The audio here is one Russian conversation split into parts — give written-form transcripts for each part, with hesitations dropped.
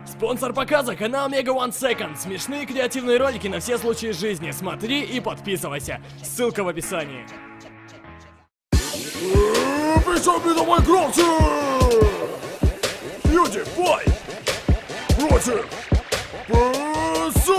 Спонсор показа — канал Mega One Second. Смешные креативные ролики на все случаи жизни. Смотри и подписывайся. Ссылка в описании. Причем на Майнкрафте! PewDiePie против Пэсай!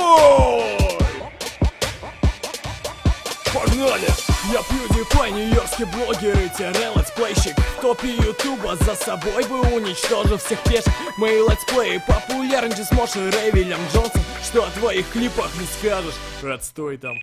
Погнали! Я PewDiePie, нью-йоркский блогер и летсплейщик. В топе ютуба за собой бы уничтожил всех пешек. Мои летсплеи популярнее, чем сможешь Рэй Вильям Джонсон. Что о твоих клипах не скажешь? Отстой там.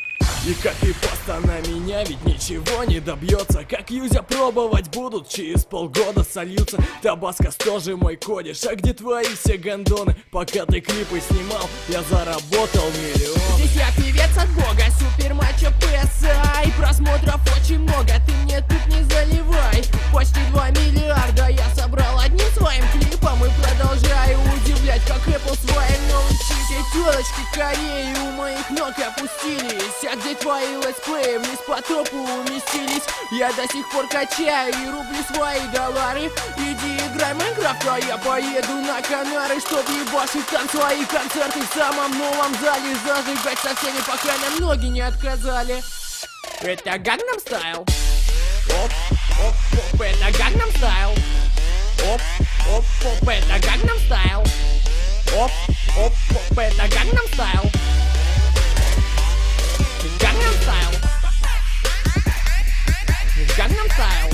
И как и поста на меня ведь ничего не добьется. Как юзя пробовать будут, через полгода сольются. Табаскос тоже мой кодиш. А где твои все гондоны? Пока ты клипы снимал, я заработал миллион. Здесь я певец от бога, супер матча PSI. Просмотров очень много, ты мне тут не заливай. Почти 2 миллиарда я собрал одним своим клипом. И продолжаю удивлять, как Apple своим новым чипом. Все телочки Кореи у моих ног опустились. А где твои летсплеи вниз по топу уместились? Я до сих пор качаю и рублю свои доллары. Иди играй в Майнкрафт, а я поеду на Канары, чтоб ебашить там свои концерты в самом новом зале. Зажигать со всеми, пока нам ноги не отказали. Это Gangnam Style. Оп, оп, оп, это Gangnam Style. Оп, оп, оп, это Gangnam Style. Оп, оп, оп, это Gangnam Style. Gangnam Style. Gangnam Style.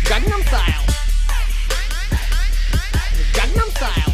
Gangnam Style. Gangnam Style.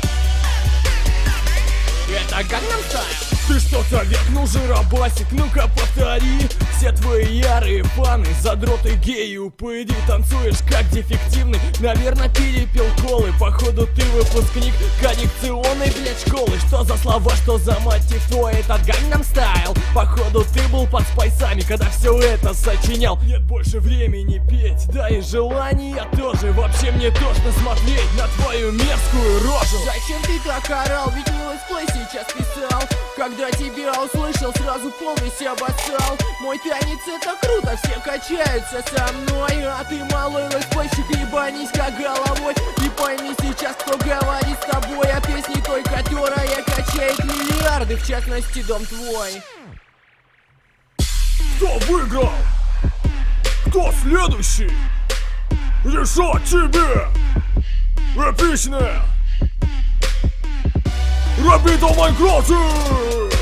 Это Gangnam Style. Ты что-то векнул, жиробасик, ну-ка повтори. Все твои ярые фаны, задроты геи, упыри. Танцуешь как дефективный, наверное, перепил колы. Походу ты выпускник коррекционной, блядь, школы. Что за слова, что за мотив твой этот Gangnam Style? Походу ты был под спайсами, когда все это сочинял. Нет больше времени петь, да и желания тоже. Вообще мне тошно смотреть на твою мерзкую рожу. Зачем ты так орал, ведь не летсплей сейчас писал. Когда тебя услышал, сразу полностью обоссал. Мой танец это круто, все качаются со мной. А ты малый летсплейщик, ебанись-ка головой. И пойми сейчас, кто говорит с тобой о песне той, которая качает миллиарды, в частности дом твой. Кто выиграл? Кто следующий? Решать тебе! Эпичное! Рабито в Майнкрафте!